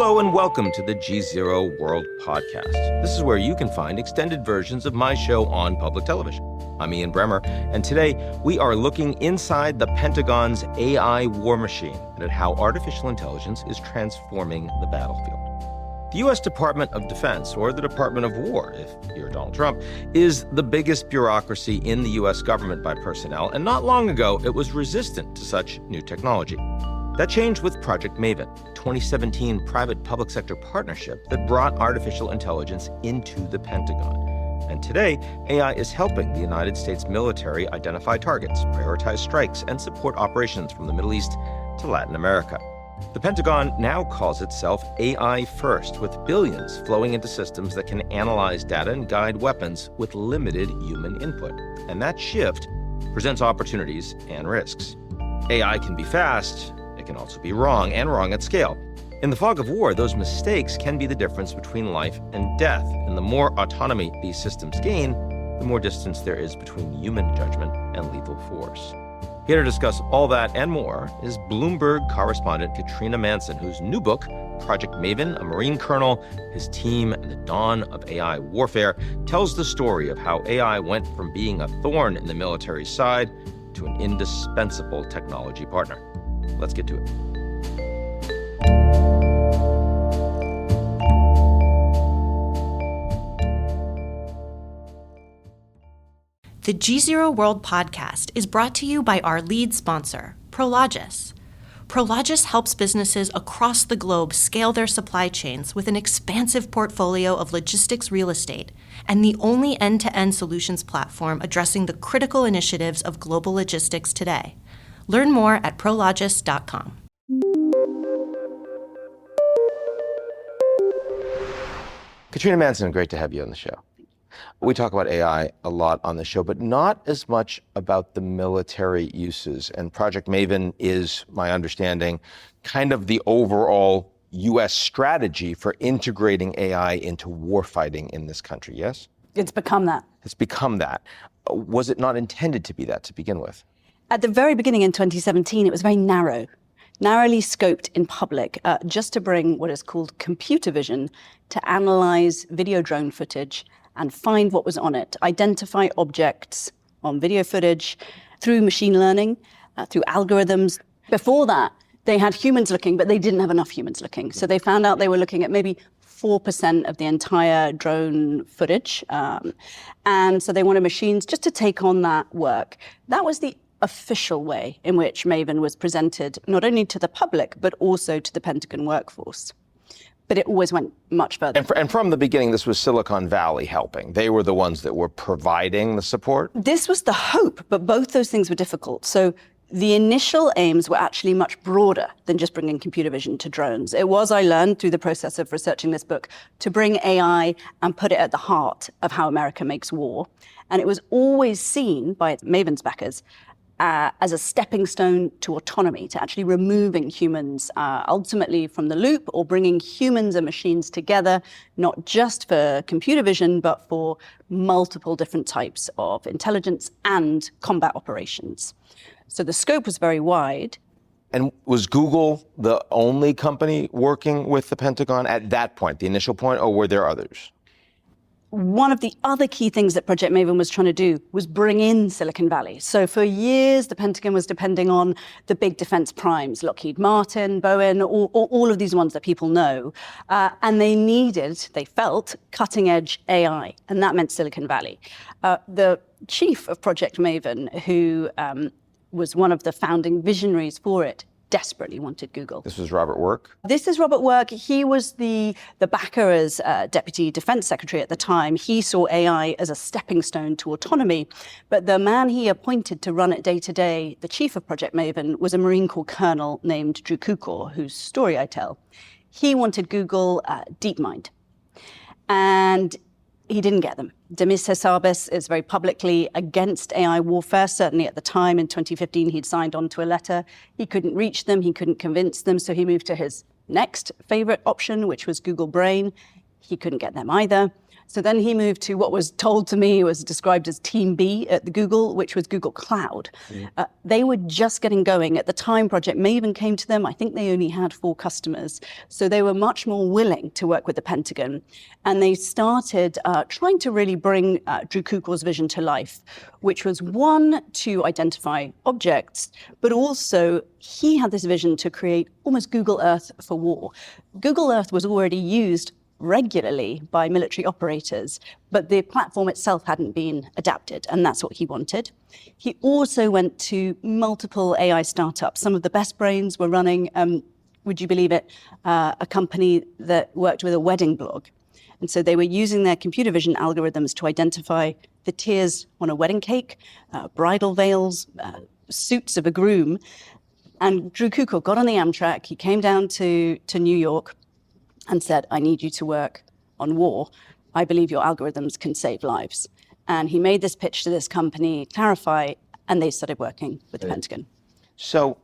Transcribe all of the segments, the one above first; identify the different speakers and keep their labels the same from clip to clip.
Speaker 1: Hello and welcome to the GZERO World Podcast. This is where you can find extended versions of my show on public television. I'm Ian Bremmer, and today we are looking inside the Pentagon's AI war machine and at how artificial intelligence is transforming the battlefield. The U.S. Department of Defense, or the Department of War, if you're Donald Trump, is the biggest bureaucracy in the U.S. government by personnel, and not long ago it was resistant to such new technology. That changed with Project Maven, a 2017 private-public sector partnership that brought artificial intelligence into the Pentagon. And today, AI is helping the United States military identify targets, prioritize strikes, and support operations from the Middle East to Latin America. The Pentagon now calls itself AI First, with billions flowing into systems that can analyze data and guide weapons with limited human input. And that shift presents opportunities and risks. AI can be fast. It can also be wrong, and wrong at scale. In the fog of war, those mistakes can be the difference between life and death. And the more autonomy these systems gain, the more distance there is between human judgment and lethal force. Here to discuss all that and more is Bloomberg correspondent Katrina Manson, whose new book, Project Maven, a Marine Colonel, his team, and the dawn of AI warfare, tells the story of how AI went from being a thorn in the military's side to an indispensable technology partner. Let's get to it.
Speaker 2: The GZERO World Podcast is brought to you by our lead sponsor, Prologis. Prologis helps businesses across the globe scale their supply chains with an expansive portfolio of logistics real estate and the only end-to-end solutions platform addressing the critical initiatives of global logistics today. Learn more at prologis.com.
Speaker 1: Katrina Manson, great to have you on the show. We talk about AI a lot on the show, but not as much about the military uses. And Project Maven is, my understanding, kind of the overall U.S. strategy for integrating AI into warfighting in this country, yes?
Speaker 3: It's become that.
Speaker 1: It's become that. Was it not intended to be that to begin with?
Speaker 3: At the very beginning in 2017, it was very narrowly scoped in public, just to bring what is called computer vision to analyze video drone footage and find what was on it, identify objects on video footage through machine learning, through algorithms. Before that, they had humans looking, but they didn't have enough humans looking. So they found out they were looking at maybe 4% of the entire drone footage. And so they wanted machines just to take on that work. That was the official way in which Maven was presented, not only to the public, but also to the Pentagon workforce. But it always went much further.
Speaker 1: And from the beginning, this was Silicon Valley helping. They were the ones that were providing the support?
Speaker 3: This was the hope, but both those things were difficult. So the initial aims were actually much broader than just bringing computer vision to drones. It was, I learned through the process of researching this book, to bring AI and put it at the heart of how America makes war. And it was always seen by Maven's backers as a stepping stone to autonomy, to actually removing humans ultimately from the loop, or bringing humans and machines together, not just for computer vision, but for multiple different types of intelligence and combat operations. So the scope was very wide.
Speaker 1: And was Google the only company working with the Pentagon at that point, the initial point, or were there others?
Speaker 3: One of the other key things that Project Maven was trying to do was bring in Silicon Valley. So for years, the Pentagon was depending on the big defense primes, Lockheed Martin, Boeing, all of these ones that people know. And they felt, cutting-edge AI, and that meant Silicon Valley. The chief of Project Maven, who was one of the founding visionaries for it, desperately wanted Google.
Speaker 1: This was Robert Work?
Speaker 3: This is Robert Work. He was the backer as Deputy Defense Secretary at the time. He saw AI as a stepping stone to autonomy. But the man he appointed to run it day to day, the chief of Project Maven, was a Marine Corps colonel named Drew Kukor, whose story I tell. He wanted Google DeepMind. And he didn't get them. Demis Hassabis is very publicly against AI warfare. Certainly at the time in 2015, he'd signed on to a letter. He couldn't reach them. He couldn't convince them. So he moved to his next favorite option, which was Google Brain. He couldn't get them either. So then he moved to what was told to me was described as Team B at the Google, which was Google Cloud. They were just getting going. At the time, Project Maven came to them. I think they only had 4 customers. So they were much more willing to work with the Pentagon. And they started trying to really bring Drew Kuchel's vision to life, which was one, to identify objects, but also he had this vision to create almost Google Earth for war. Google Earth was already used regularly by military operators, but the platform itself hadn't been adapted, and that's what he wanted. He also went to multiple AI startups. Some of the best brains were running, would you believe it, a company that worked with a wedding blog. And so they were using their computer vision algorithms to identify the tiers on a wedding cake, bridal veils, suits of a groom. And Drew Kuchel got on the Amtrak. He came down to New York and said, I need you to work on war. I believe your algorithms can save lives. And he made this pitch to this company, Clarify, and they started working with the Pentagon.
Speaker 1: So,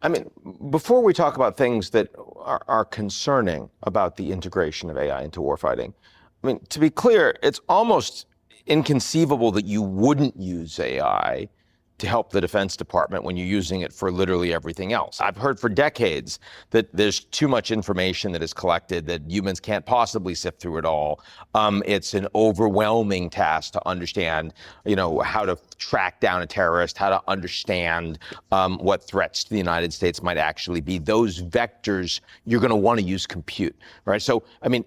Speaker 1: I mean, before we talk about things that are concerning about the integration of AI into warfighting, I mean, to be clear, it's almost inconceivable that you wouldn't use AI to help the Defense Department when you're using it for literally everything else. I've heard for decades that there's too much information that is collected that humans can't possibly sift through it all. It's an overwhelming task to understand, how to track down a terrorist, how to understand what threats to the United States might actually be. Those vectors, you're going to want to use compute, right? So, I mean,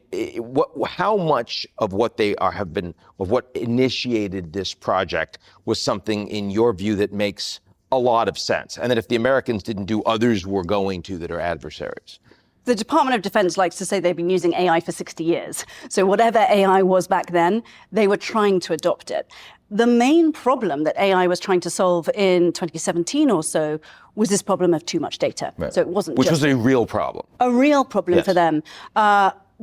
Speaker 1: how much of what of what initiated this project was something, in your view, that makes a lot of sense, and that if the Americans didn't do, others were going to that are adversaries?
Speaker 3: The Department of Defense likes to say they've been using AI for 60 years. So whatever AI was back then, they were trying to adopt it. The main problem that AI was trying to solve in 2017 or so was this problem of too much data.
Speaker 1: Right.
Speaker 3: So it wasn't
Speaker 1: Which was a real problem.
Speaker 3: A real problem
Speaker 1: Yes.
Speaker 3: for them.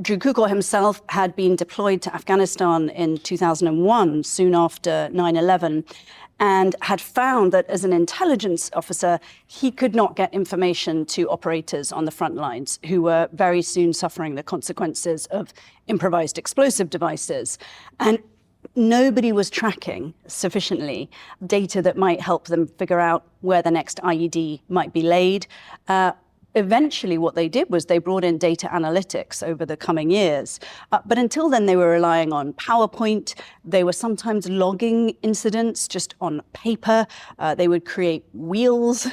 Speaker 3: Drew Kuchel himself had been deployed to Afghanistan in 2001, soon after 9/11, and had found that as an intelligence officer, he could not get information to operators on the front lines who were very soon suffering the consequences of improvised explosive devices. And nobody was tracking sufficiently data that might help them figure out where the next IED might be laid. Eventually, what they did was they brought in data analytics over the coming years. But until then, they were relying on PowerPoint. They were sometimes logging incidents just on paper. They would create wheels,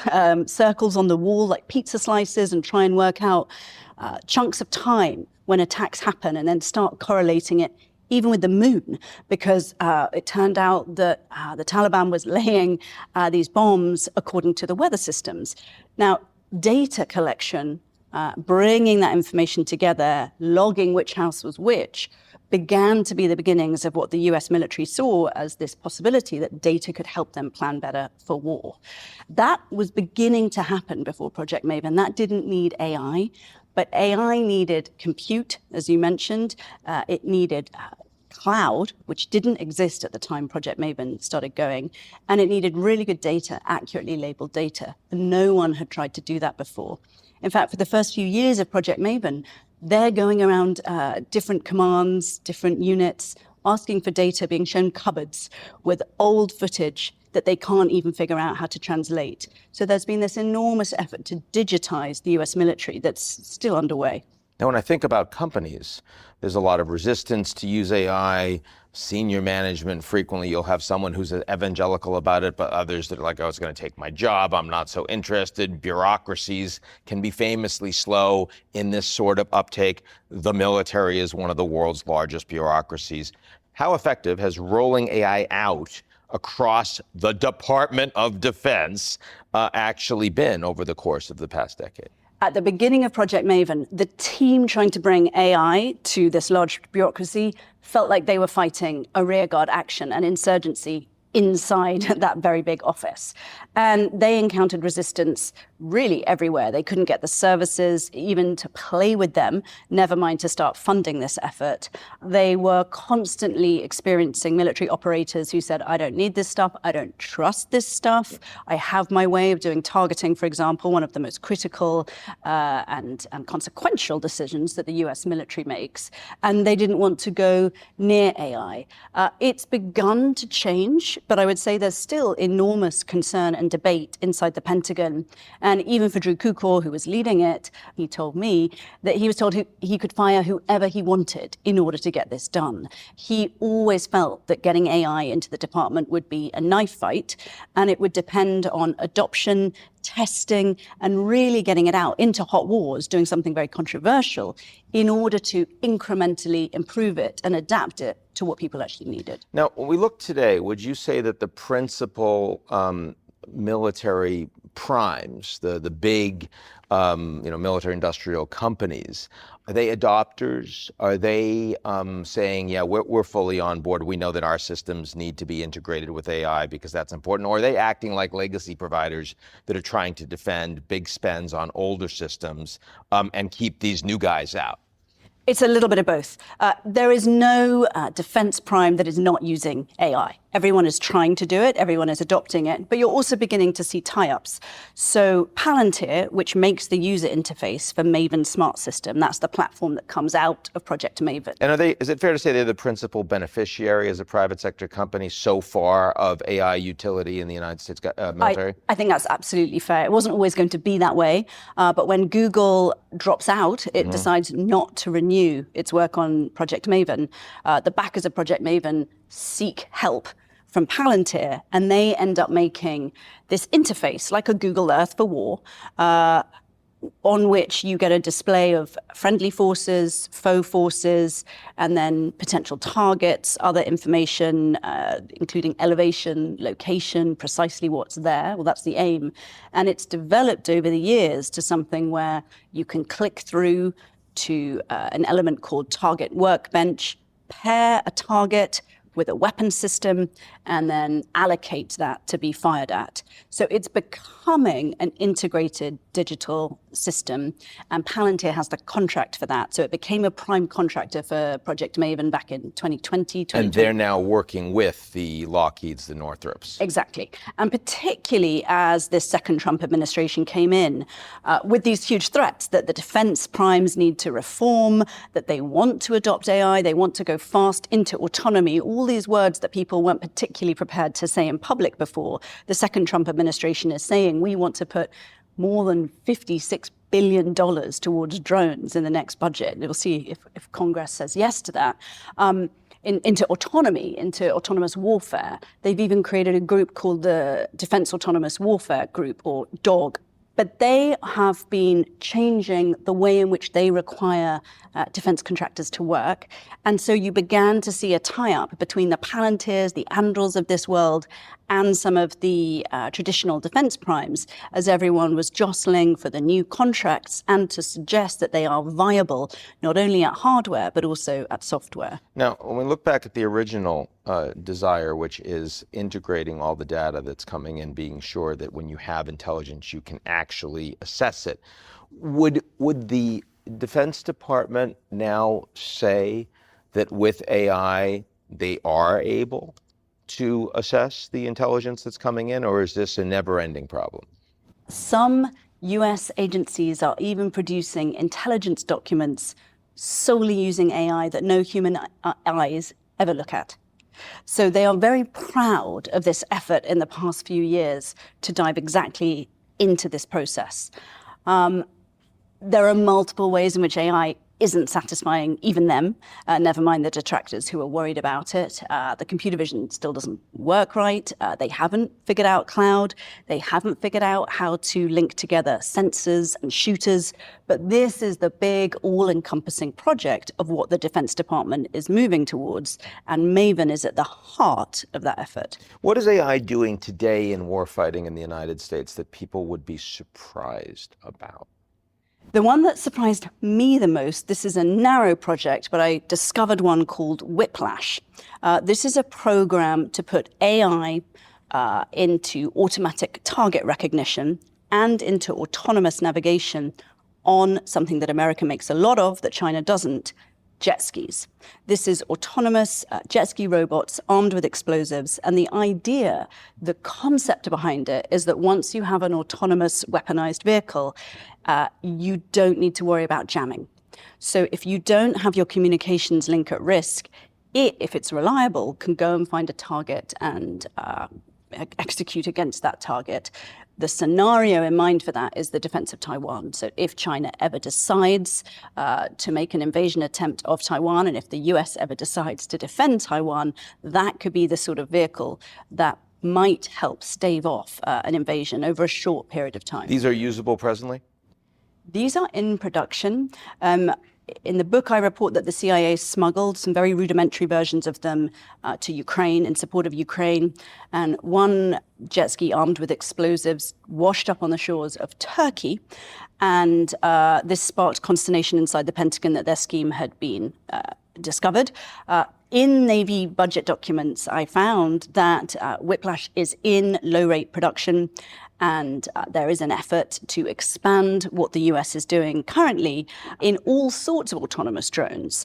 Speaker 3: circles on the wall like pizza slices, and try and work out chunks of time when attacks happen, and then start correlating it even with the moon, because it turned out that the Taliban was laying these bombs according to the weather systems. Now, data collection, bringing that information together, logging which house was which, began to be the beginnings of what the US military saw as this possibility that data could help them plan better for war. That was beginning to happen before Project Maven. That didn't need AI, but AI needed compute, as you mentioned. It needed cloud, which didn't exist at the time Project Maven started going, and it needed really good data, accurately labeled data. And no one had tried to do that before. In fact, for the first few years of Project Maven, they're going around different commands, different units, asking for data, being shown cupboards with old footage that they can't even figure out how to translate. So there's been this enormous effort to digitize the US military that's still underway.
Speaker 1: Now, when I think about companies, there's a lot of resistance to use AI. Senior management, frequently you'll have someone who's evangelical about it, but others that are like, oh, it's going to take my job, I'm not so interested. Bureaucracies can be famously slow in this sort of uptake. The military is one of the world's largest bureaucracies. How effective has rolling AI out across the Department of Defense actually been over the course of the past decade?
Speaker 3: At the beginning of Project Maven, the team trying to bring AI to this large bureaucracy felt like they were fighting a rearguard action, an insurgency inside that very big office. And they encountered resistance really everywhere. They couldn't get the services even to play with them, never mind to start funding this effort. They were constantly experiencing military operators who said, I don't need this stuff, I don't trust this stuff, I have my way of doing targeting, for example, one of the most critical and consequential decisions that the US military makes, and they didn't want to go near AI. It's begun to change, but I would say there's still enormous concern and debate inside the Pentagon. And even for Drew Kukor, who was leading it, he told me that he was told he could fire whoever he wanted in order to get this done. He always felt that getting AI into the department would be a knife fight, and it would depend on adoption, testing, and really getting it out into hot wars, doing something very controversial in order to incrementally improve it and adapt it to what people actually needed.
Speaker 1: Now, when we look today, would you say that the principal military primes, the big military industrial companies, are they adopters? Are they saying, yeah, we're fully on board, we know that our systems need to be integrated with AI because that's important? Or are they acting like legacy providers that are trying to defend big spends on older systems and keep these new guys out?
Speaker 3: It's a little bit of both. There is no defense prime that is not using AI. Everyone is trying to do it, everyone is adopting it, but you're also beginning to see tie-ups. So Palantir, which makes the user interface for Maven Smart System, that's the platform that comes out of Project Maven.
Speaker 1: And is it fair to say they're the principal beneficiary as a private sector company so far of AI utility in the United States military?
Speaker 3: I think that's absolutely fair. It wasn't always going to be that way, but when Google drops out, it decides not to renew its work on Project Maven. The backers of Project Maven seek help from Palantir, and they end up making this interface like a Google Earth for war, on which you get a display of friendly forces, foe forces, and then potential targets, other information, including elevation, location, precisely what's there. Well, that's the aim. And it's developed over the years to something where you can click through to an element called Target Workbench, pair a target with a weapon system, and then allocate that to be fired at. So it's becoming an integrated digital system, and Palantir has the contract for that. So it became a prime contractor for Project Maven back in 2020.
Speaker 1: And they're now working with the Lockheeds, the Northrops.
Speaker 3: Exactly. And particularly as this second Trump administration came in, with these huge threats that the defense primes need to reform, that they want to adopt AI, they want to go fast into autonomy, all these words that people weren't particularly prepared to say in public before. The second Trump administration is saying we want to put more than $56 billion towards drones in the next budget. We'll see if Congress says yes to that. Into autonomy, into autonomous warfare. They've even created a group called the Defense Autonomous Warfare Group, or DAWG. But they have been changing the way in which they require defense contractors to work. And so you began to see a tie-up between the Palantirs, the Andurils of this world, and some of the traditional defense primes, as everyone was jostling for the new contracts and to suggest that they are viable, not only at hardware, but also at software.
Speaker 1: Now, when we look back at the original desire, which is integrating all the data that's coming in, being sure that when you have intelligence, you can actually assess it, would the Defense Department now say that with AI, they are able to assess the intelligence that's coming in, or is this a never-ending problem?
Speaker 3: Some US agencies are even producing intelligence documents solely using AI that no human eyes ever look at. So they are very proud of this effort in the past few years to dive exactly into this process. There are multiple ways in which AI isn't satisfying even them, never mind the detractors who are worried about it. The computer vision still doesn't work right. They haven't figured out cloud. They haven't figured out how to link together sensors and shooters. But this is the big all-encompassing project of what the Defense Department is moving towards. And Maven is at the heart of that effort.
Speaker 1: What is AI doing today in warfighting in the United States that people would be surprised about?
Speaker 3: The one that surprised me the most, this is a narrow project, but I discovered one called Whiplash. This is a program to put AI into automatic target recognition and into autonomous navigation on something that America makes a lot of that China doesn't, jet skis. This is autonomous jet ski robots armed with explosives. And the idea, the concept behind it is that once you have an autonomous weaponized vehicle, you don't need to worry about jamming. So if you don't have your communications link at risk, it, if it's reliable, can go and find a target and execute against that target. The scenario in mind for that is the defense of Taiwan. So if China ever decides to make an invasion attempt of Taiwan, and if the US ever decides to defend Taiwan, that could be the sort of vehicle that might help stave off an invasion over a short period of time.
Speaker 1: These are usable presently?
Speaker 3: These are in production. In the book, I report that the CIA smuggled some very rudimentary versions of them to Ukraine in support of Ukraine. And one jet ski armed with explosives washed up on the shores of Turkey. And this sparked consternation inside the Pentagon that their scheme had been discovered. In Navy budget documents, I found that Whiplash is in low-rate production, and there is an effort to expand what the US is doing currently in all sorts of autonomous drones.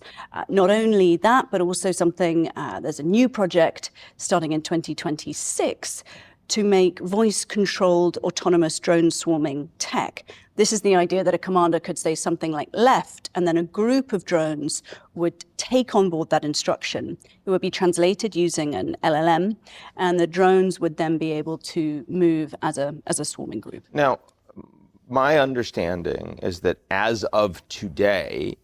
Speaker 3: Not only that, but also something, there's a new project starting in 2026 to make voice-controlled autonomous drone swarming tech. This is the idea that a commander could say something like left, and then a group of drones would take on board that instruction. It would be translated using an LLM, and the drones would then be able to move as a swarming group.
Speaker 1: Now, my understanding is that as of today,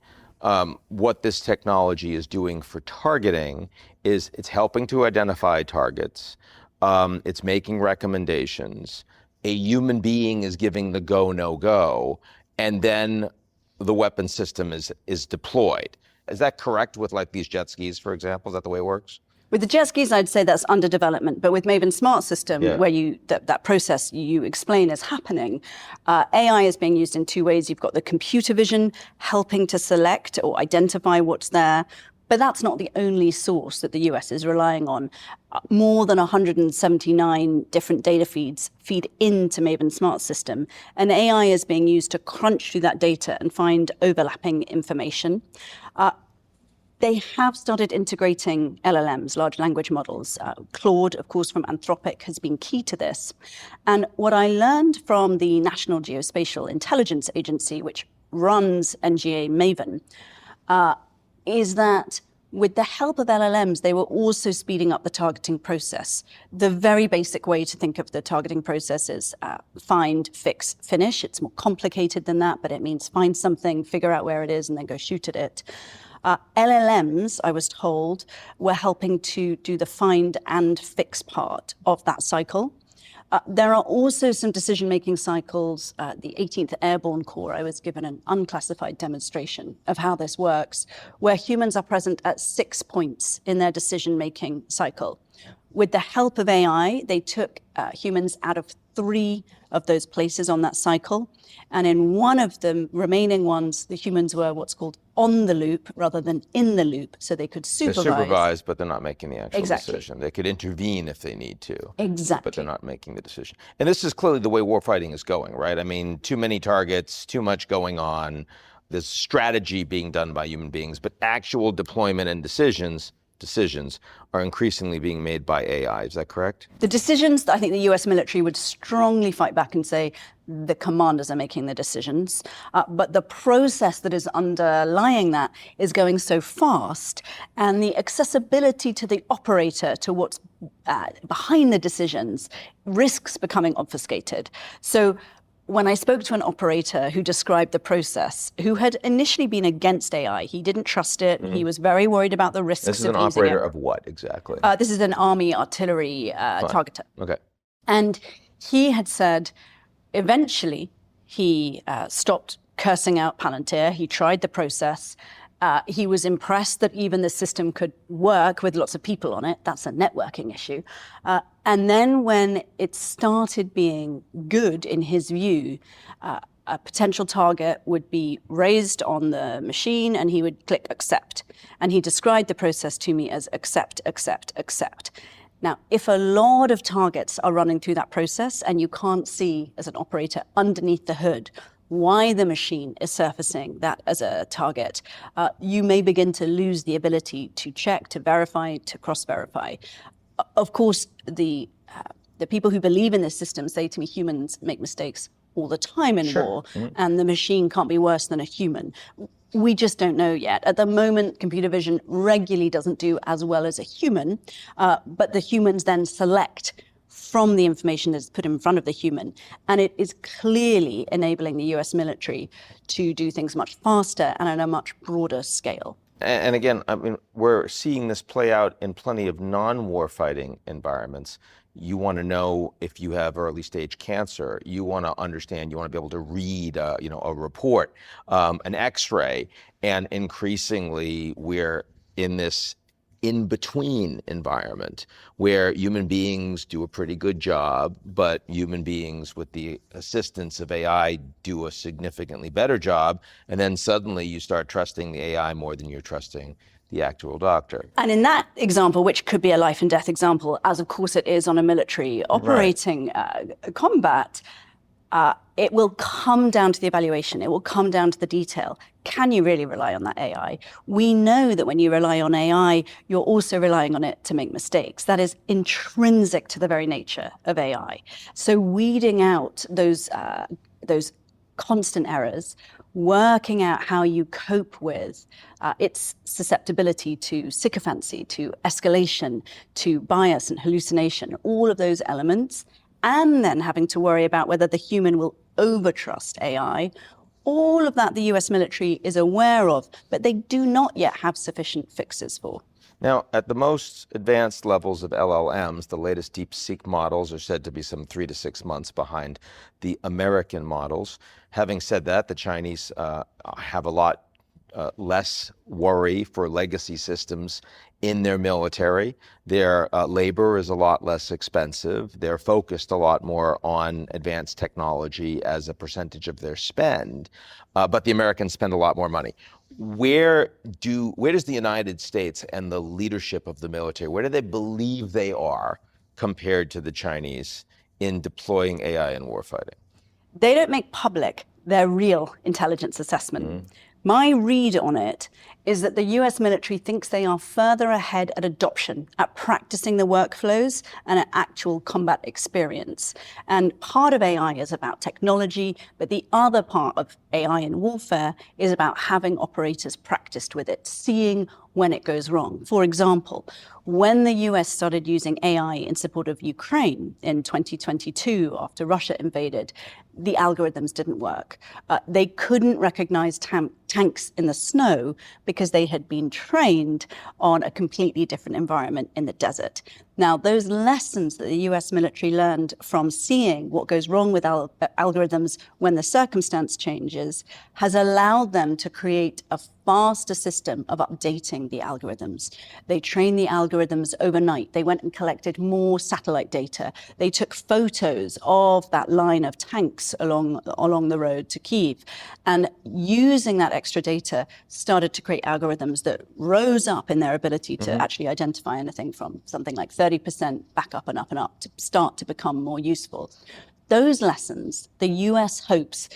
Speaker 1: what this technology is doing for targeting is it's helping to identify targets. It's making recommendations. A human being is giving the go, no go, and then the weapon system is deployed. Is that correct with like these jet skis, for example? Is that the way it works?
Speaker 3: With the jet skis, I'd say that's under development. But with Maven Smart System, where that process you explain is happening, AI is being used in two ways. You've got the computer vision helping to select or identify what's there. But that's not the only source that the US is relying on. More than 179 different data feeds feed into Maven Smart System. And AI is being used to crunch through that data and find overlapping information. They have started integrating LLMs, large language models. Claude, of course, from Anthropic has been key to this. And what I learned from the National Geospatial Intelligence Agency, which runs NGA Maven, is that with the help of LLMs, they were also speeding up the targeting process. The very basic way to think of the targeting process is find, fix, finish. It's more complicated than that, but it means find something, figure out where it is, and then go shoot at it. LLMs, I was told, were helping to do the find and fix part of that cycle. There are also some decision-making cycles. The 18th Airborne Corps, I was given an unclassified demonstration of how this works, where humans are present at 6 points in their decision-making cycle. With the help of AI, they took humans out of 3 of those places on that cycle. And in one of the remaining ones, the humans were what's called on the loop rather than in the loop, so they could supervise.
Speaker 1: They're supervised, but they're not making the actual decision. They could intervene if they need to.
Speaker 3: Exactly.
Speaker 1: But they're not making the decision. And this is clearly the way warfighting is going, right? I mean, too many targets, too much going on. There's strategy being done by human beings, but actual deployment and decisions are increasingly being made by AI. Is that correct?
Speaker 3: The decisions, I think the US military would strongly fight back and say the commanders are making the decisions. But the process that is underlying that is going so fast, and the accessibility to the operator, to what's behind the decisions, risks becoming obfuscated. So when I spoke to an operator who described the process, who had initially been against AI, he didn't trust it. Mm-hmm. He was very worried about the risks of using it.
Speaker 1: This is an operator of what exactly?
Speaker 3: This is an Army artillery targeter.
Speaker 1: Okay.
Speaker 3: And he had said, eventually, he stopped cursing out Palantir. He tried the process. He was impressed that even the system could work with lots of people on it. That's a networking issue. And then when it started being good, in his view, a potential target would be raised on the machine and he would click accept. And he described the process to me as accept, accept, accept. Now, if a lot of targets are running through that process and you can't see as an operator underneath the hood why the machine is surfacing that as a target, you may begin to lose the ability to check, to verify, to cross-verify. Of course, the people who believe in this system say to me, humans make mistakes all the time in war, and the machine can't be worse than a human. We just don't know yet. At the moment, computer vision regularly doesn't do as well as a human, but the humans then select from the information that's put in front of the human. And it is clearly enabling the US military to do things much faster and on a much broader scale.
Speaker 1: And again, I mean, we're seeing this play out in plenty of non-war fighting environments. You want to know if you have early stage cancer. You want to understand, you want to be able to read, a report, an X-ray. And increasingly, we're in this in-between environment where human beings do a pretty good job, but human beings with the assistance of AI do a significantly better job. And then suddenly you start trusting the AI more than you're trusting the actual doctor.
Speaker 3: And in that example, which could be a life and death example, as of course it is on a military operating combat, it will come down to the evaluation. It will come down to the detail. Can you really rely on that AI? We know that when you rely on AI, you're also relying on it to make mistakes. That is intrinsic to the very nature of AI. So weeding out those constant errors, working out how you cope with its susceptibility to sycophancy, to escalation, to bias and hallucination, all of those elements, and then having to worry about whether the human will overtrust AI. All of that the US military is aware of, but they do not yet have sufficient fixes for.
Speaker 1: Now, at the most advanced levels of LLMs, the latest DeepSeek models are said to be some 3 to 6 months behind the American models. Having said that, the Chinese have a lot less worry for legacy systems in their military. Their labor is a lot less expensive. They're focused a lot more on advanced technology as a percentage of their spend, but the Americans spend a lot more money. Where does the United States and the leadership of the military, where do they believe they are compared to the Chinese in deploying AI in warfighting?
Speaker 3: They don't make public their real intelligence assessment. My read on it is that the US military thinks they are further ahead at adoption, at practicing the workflows and at actual combat experience. And part of AI is about technology, but the other part of AI in warfare is about having operators practiced with it, seeing when it goes wrong. For example, when the US started using AI in support of Ukraine in 2022, after Russia invaded, the algorithms didn't work. They couldn't recognize tanks in the snow because they had been trained on a completely different environment in the desert. Now, those lessons that the US military learned from seeing what goes wrong with algorithms when the circumstance changes has allowed them to create a faster system of updating the algorithms. They trained the algorithms overnight. They went and collected more satellite data. They took photos of that line of tanks along the road to Kyiv. And using that extra data, started to create algorithms that rose up in their ability to actually identify anything from something like 30% back up and up and up to start to become more useful. Those lessons, the US hopes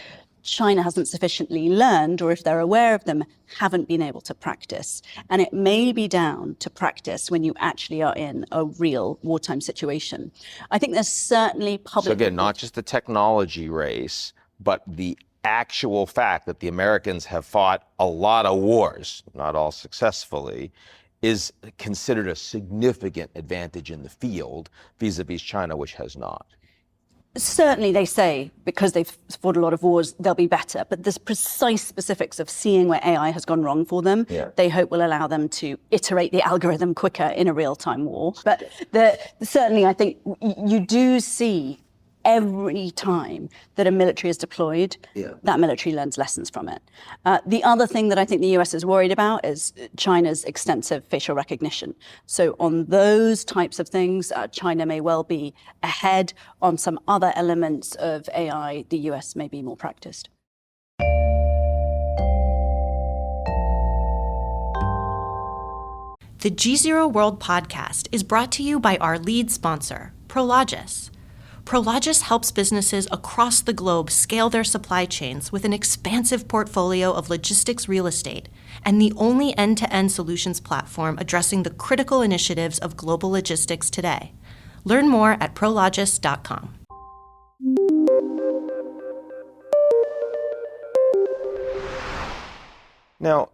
Speaker 3: China hasn't sufficiently learned, or if they're aware of them, haven't been able to practice. And it may be down to practice when you actually are in a real wartime situation. I think there's certainly public...
Speaker 1: So again, not just the technology race, but the actual fact that the Americans have fought a lot of wars, not all successfully, is considered a significant advantage in the field vis-a-vis China, which has not.
Speaker 3: Certainly they say, because they've fought a lot of wars, they'll be better. But the precise specifics of seeing where AI has gone wrong for them, they hope will allow them to iterate the algorithm quicker in a real-time war. But certainly I think you do see every time that a military is deployed, that military learns lessons from it. The other thing that I think the US is worried about is China's extensive facial recognition. So on those types of things, China may well be ahead. On some other elements of AI, the US may be more practiced.
Speaker 2: The GZERO World Podcast is brought to you by our lead sponsor, Prologis. Prologis helps businesses across the globe scale their supply chains with an expansive portfolio of logistics real estate and the only end-to-end solutions platform addressing the critical initiatives of global logistics today. Learn more at prologis.com.
Speaker 1: Now,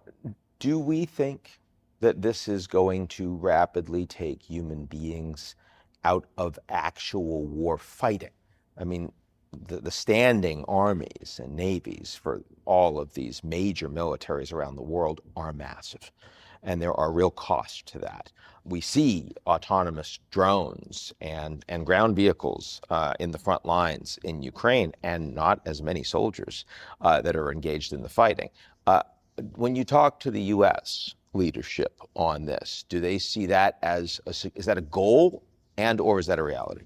Speaker 1: do we think that this is going to rapidly take human beings out of actual war fighting? I mean, the standing armies and navies for all of these major militaries around the world are massive, and there are real costs to that. We see autonomous drones and ground vehicles in the front lines in Ukraine, and not as many soldiers that are engaged in the fighting. When you talk to the U.S. leadership on this, do they see that as is that a goal and or is that a reality?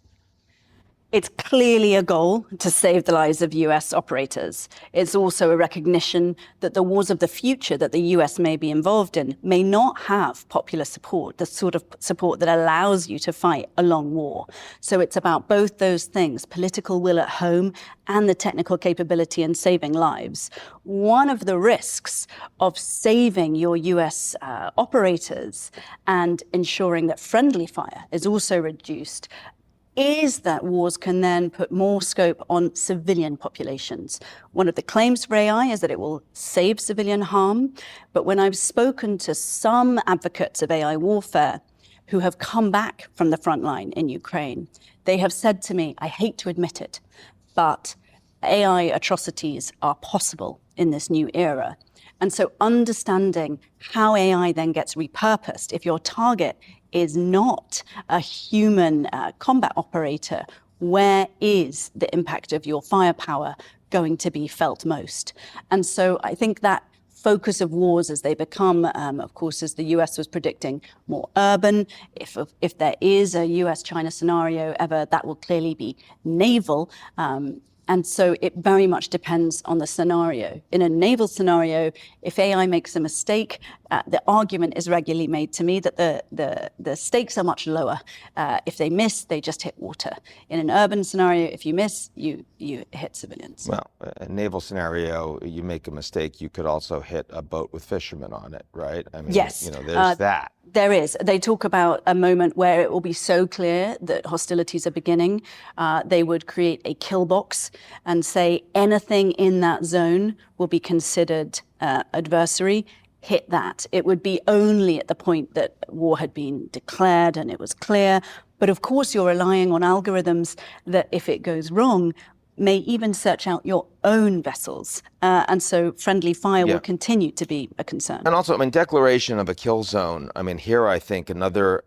Speaker 3: It's clearly a goal to save the lives of US operators. It's also a recognition that the wars of the future that the US may be involved in may not have popular support, the sort of support that allows you to fight a long war. So it's about both those things, political will at home and the technical capability in saving lives. One of the risks of saving your US operators and ensuring that friendly fire is also reduced is that wars can then put more scope on civilian populations. One of the claims for AI is that it will save civilian harm, but when I've spoken to some advocates of AI warfare who have come back from the front line in Ukraine, they have said to me, I hate to admit it, but AI atrocities are possible in this new era. And so understanding how AI then gets repurposed, if your target is not a human combat operator, where is the impact of your firepower going to be felt most? And so I think that focus of wars as they become, of course, as the US was predicting, more urban, if there is a US-China scenario ever, that will clearly be naval. And so it very much depends on the scenario. In a naval scenario, if AI makes a mistake, the argument is regularly made to me that the stakes are much lower. If they miss, they just hit water. In an urban scenario, if you miss, you hit civilians.
Speaker 1: Well, a naval scenario, you make a mistake, you could also hit a boat with fishermen on it, right? I mean,
Speaker 3: yes.
Speaker 1: There's that.
Speaker 3: There is. They talk about a moment where it will be so clear that hostilities are beginning. They would create a kill box and say anything in that zone will be considered adversary. Hit that. It would be only at the point that war had been declared and it was clear. But of course, you're relying on algorithms that if it goes wrong, may even search out your own vessels. And so friendly fire will continue to be a concern.
Speaker 1: And also, I mean, declaration of a kill zone. I mean, here I think another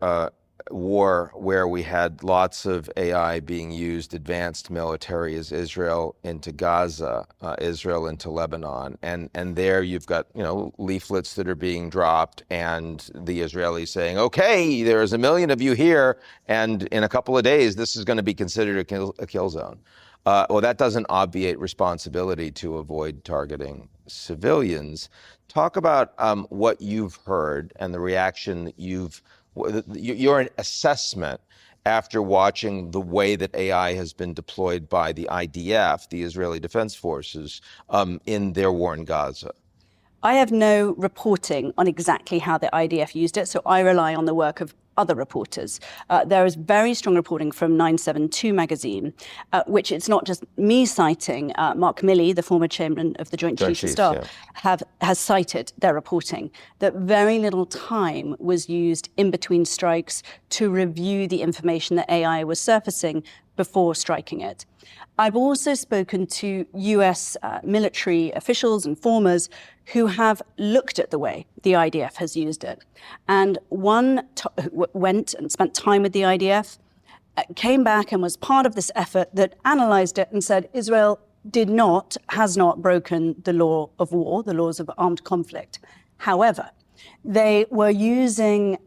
Speaker 1: war where we had lots of AI being used, advanced military, is Israel into Gaza, Israel into Lebanon. And there you've got, leaflets that are being dropped and the Israelis saying, okay, there's 1 million of you here, and in a couple of days, this is going to be considered a kill zone. Well, that doesn't obviate responsibility to avoid targeting civilians. Talk about what you've heard and the reaction that your assessment after watching the way that AI has been deployed by the IDF, the Israeli Defense Forces, in their war in Gaza.
Speaker 3: I have no reporting on exactly how the IDF used it, so I rely on the work of other reporters. There is very strong reporting from 972 magazine, which it's not just me citing. Mark Milley, the former chairman of the Joint Chiefs of Staff, has cited their reporting that very little time was used in between strikes to review the information that AI was surfacing before striking it. I've also spoken to US military officials and formers who have looked at the way the IDF has used it. And one went and spent time with the IDF, came back and was part of this effort that analyzed it and said Israel has not broken the law of war, the laws of armed conflict. However, they were using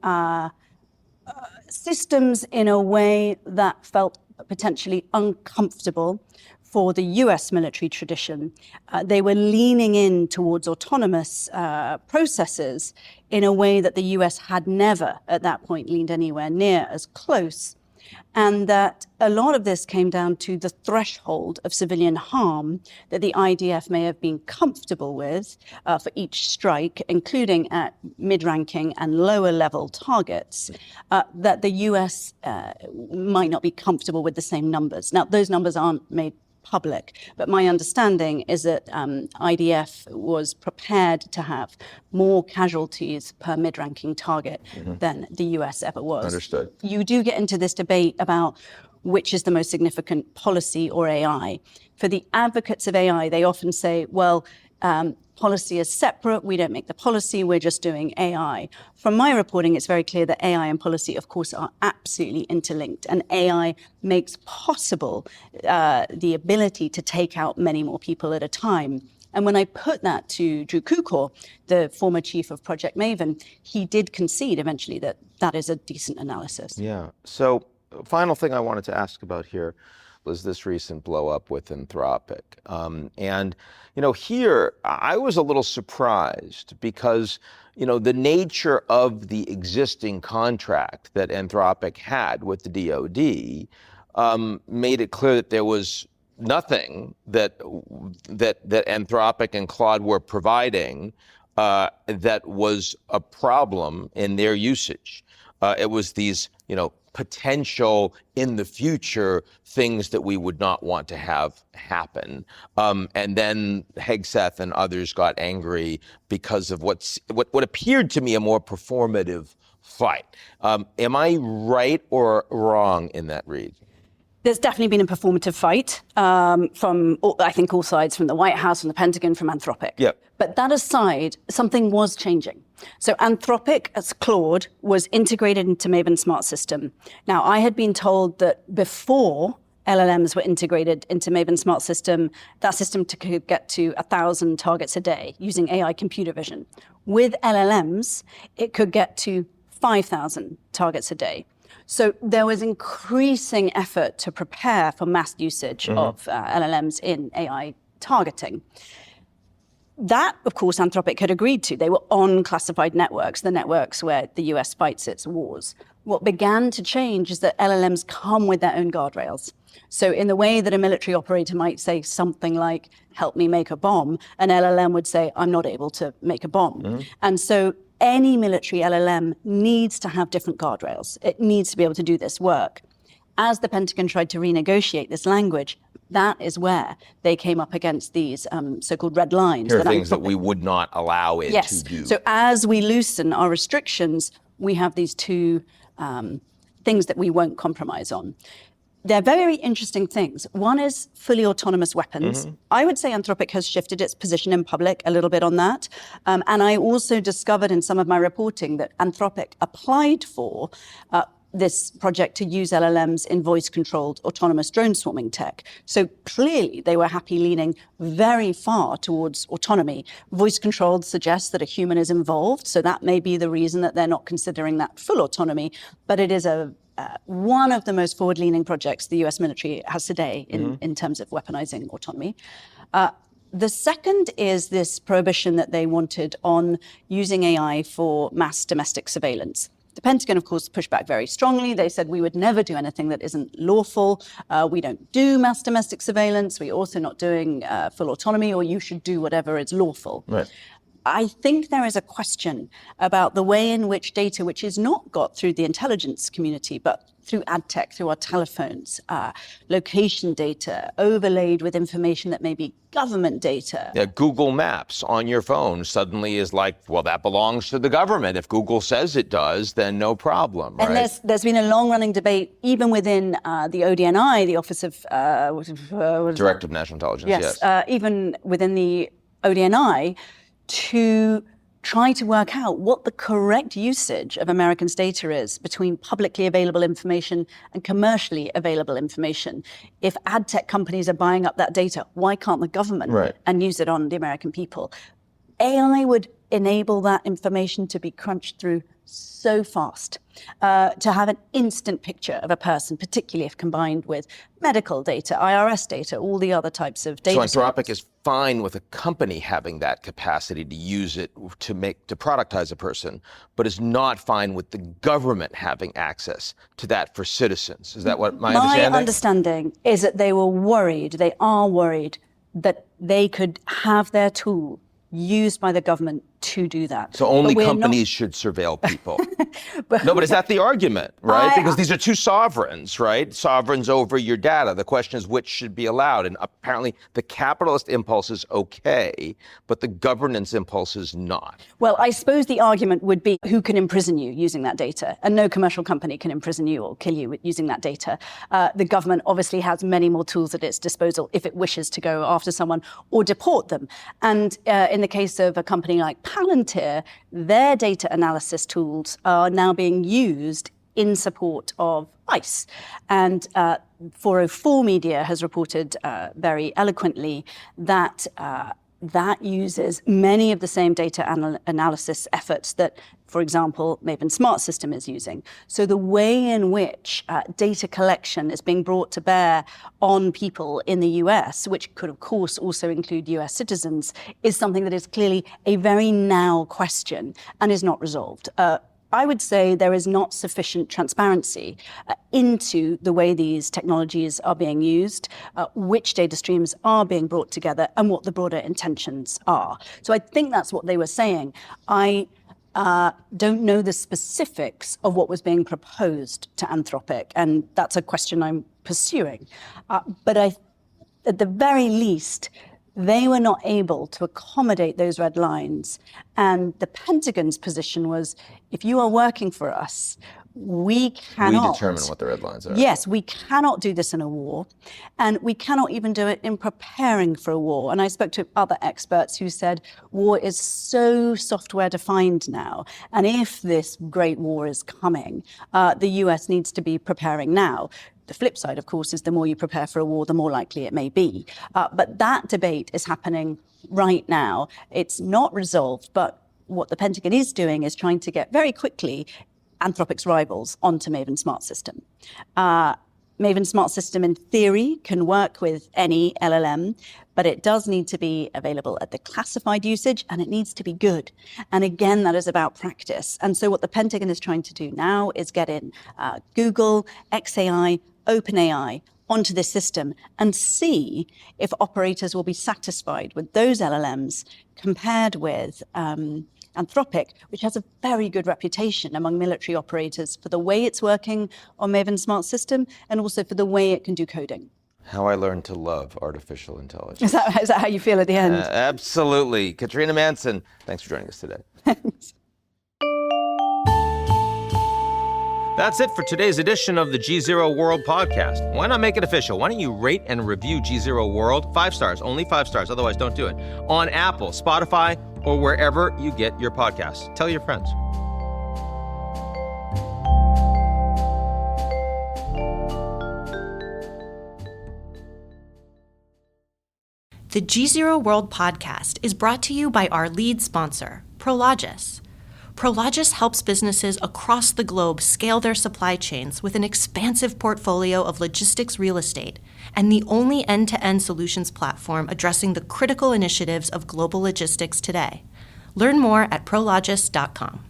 Speaker 3: systems in a way that felt potentially uncomfortable for the US military tradition, they were leaning in towards autonomous processes in a way that the US had never at that point leaned anywhere near as close. And that a lot of this came down to the threshold of civilian harm that the IDF may have been comfortable with for each strike, including at mid-ranking and lower-level targets, that the US might not be comfortable with the same numbers. Now, those numbers aren't made public, but my understanding is that IDF was prepared to have more casualties per mid-ranking target than the US ever was.
Speaker 1: Understood.
Speaker 3: You do get into this debate about which is the most significant, policy or AI. For the advocates of AI, they often say, well, policy is separate, we don't make the policy, we're just doing AI. From my reporting, it's very clear that AI and policy, of course, are absolutely interlinked, and AI makes possible the ability to take out many more people at a time. And when I put that to Drew Kukor, the former chief of Project Maven, he did concede eventually that that is a decent analysis.
Speaker 1: Yeah. So, final thing I wanted to ask about here was this recent blow up with Anthropic. And, here I was a little surprised because, the nature of the existing contract that Anthropic had with the DoD made it clear that there was nothing that Anthropic and Claude were providing that was a problem in their usage. It was these, potential in the future things that we would not want to have happen. And then Hegseth and others got angry because of what appeared to me a more performative fight. Am I right or wrong in that read?
Speaker 3: There's definitely been a performative fight from, I think, all sides, from the White House, from the Pentagon, from Anthropic.
Speaker 1: Yep.
Speaker 3: But that aside, something was changing. So Anthropic, as Claude, was integrated into Maven Smart System. Now, I had been told that before LLMs were integrated into Maven Smart System, that system could get to 1,000 targets a day using AI computer vision. With LLMs, it could get to 5,000 targets a day. So there was increasing effort to prepare for mass usage of LLMs in AI targeting. That, of course, Anthropic had agreed to. They were on classified networks, the networks where the US fights its wars. What began to change is that LLMs come with their own guardrails. So in the way that a military operator might say something like, help me make a bomb, an LLM would say, I'm not able to make a bomb. And so any military LLM needs to have different guardrails. It needs to be able to do this work. As the Pentagon tried to renegotiate this language, that is where they came up against these so-called red lines.
Speaker 1: Here are things that we would not allow it to do.
Speaker 3: So as we loosen our restrictions, we have these two things that we won't compromise on. They're very interesting things. One is fully autonomous weapons. I would say Anthropic has shifted its position in public a little bit on that. And I also discovered in some of my reporting that Anthropic applied for this project to use LLMs in voice-controlled autonomous drone swarming tech. So clearly they were happy leaning very far towards autonomy. Voice-controlled suggests that a human is involved, so that may be the reason that they're not considering that full autonomy, but it is one of the most forward-leaning projects the US military has today in terms of weaponizing autonomy. The second is this prohibition that they wanted on using AI for mass domestic surveillance. The Pentagon, of course, pushed back very strongly. They said we would never do anything that isn't lawful. We don't do mass domestic surveillance. We're also not doing full autonomy, or you should do whatever is lawful.
Speaker 1: Right.
Speaker 3: I think there is a question about the way in which data, which is not got through the intelligence community, but through ad tech, through our telephones, location data, overlaid with information that may be government data.
Speaker 1: Yeah, Google Maps on your phone suddenly is like, well, that belongs to the government. If Google says it does, then no problem, right?
Speaker 3: And there's been a long-running debate, even within the ODNI, the Office of...
Speaker 1: Director of National Intelligence, yes.
Speaker 3: Even within the ODNI, to try to work out what the correct usage of Americans' data is between publicly available information and commercially available information. If ad tech companies are buying up that data, why can't the government and use it on the American people? AI would enable that information to be crunched through so fast, to have an instant picture of a person, particularly if combined with medical data, IRS data, all the other types of data.
Speaker 1: So Anthropic is fine with a company having that capacity to use it to productize a person, but is not fine with the government having access to that for citizens. Is that what my understanding?
Speaker 3: My understanding is that they are worried that they could have their tool used by the government to do that.
Speaker 1: So only companies should surveil people. But is that the argument, right? Because these are two sovereigns, right? Sovereigns over your data. The question is which should be allowed. And apparently the capitalist impulse is okay, but the governance impulse is not.
Speaker 3: Well, I suppose the argument would be who can imprison you using that data? And no commercial company can imprison you or kill you using that data. The government obviously has many more tools at its disposal if it wishes to go after someone or deport them. And in the case of a company like Palantir, their data analysis tools are now being used in support of ICE. And 404 Media has reported very eloquently that that uses many of the same data analysis efforts that, for example, Maven Smart System is using. So the way in which data collection is being brought to bear on people in the US, which could, of course, also include US citizens, is something that is clearly a very now question and is not resolved. I would say there is not sufficient transparency into the way these technologies are being used, which data streams are being brought together, and what the broader intentions are. So I think that's what they were saying. I don't know the specifics of what was being proposed to Anthropic, and that's a question I'm pursuing. But at the very least, they were not able to accommodate those red lines. And the Pentagon's position was, if you are working for us, we cannot...
Speaker 1: We determine what the red lines are.
Speaker 3: Yes, we cannot do this in a war, and we cannot even do it in preparing for a war. And I spoke to other experts who said war is so software defined now, and if this great war is coming, the US needs to be preparing now. The flip side, of course, is the more you prepare for a war, the more likely it may be. But that debate is happening right now. It's not resolved, but what the Pentagon is doing is trying to get very quickly Anthropic's rivals onto Maven Smart System. Maven Smart System, in theory, can work with any LLM, but it does need to be available at the classified usage, and it needs to be good. And again, that is about practice. And so what the Pentagon is trying to do now is get in Google, XAI, OpenAI onto this system and see if operators will be satisfied with those LLMs compared with Anthropic, which has a very good reputation among military operators for the way it's working on Maven Smart System and also for the way it can do coding.
Speaker 1: How I learned to love artificial intelligence.
Speaker 3: Is that how you feel at the end?
Speaker 1: Absolutely. Katrina Manson, thanks for joining us today.
Speaker 3: Thanks.
Speaker 1: That's it for today's edition of the GZERO World Podcast. Why not make it official? Why don't you rate and review GZERO World? 5 stars, only 5 stars, otherwise don't do it. On Apple, Spotify, or wherever you get your podcasts. Tell your friends.
Speaker 2: The GZERO World Podcast is brought to you by our lead sponsor, Prologis. Prologis helps businesses across the globe scale their supply chains with an expansive portfolio of logistics real estate and the only end-to-end solutions platform addressing the critical initiatives of global logistics today. Learn more at prologis.com.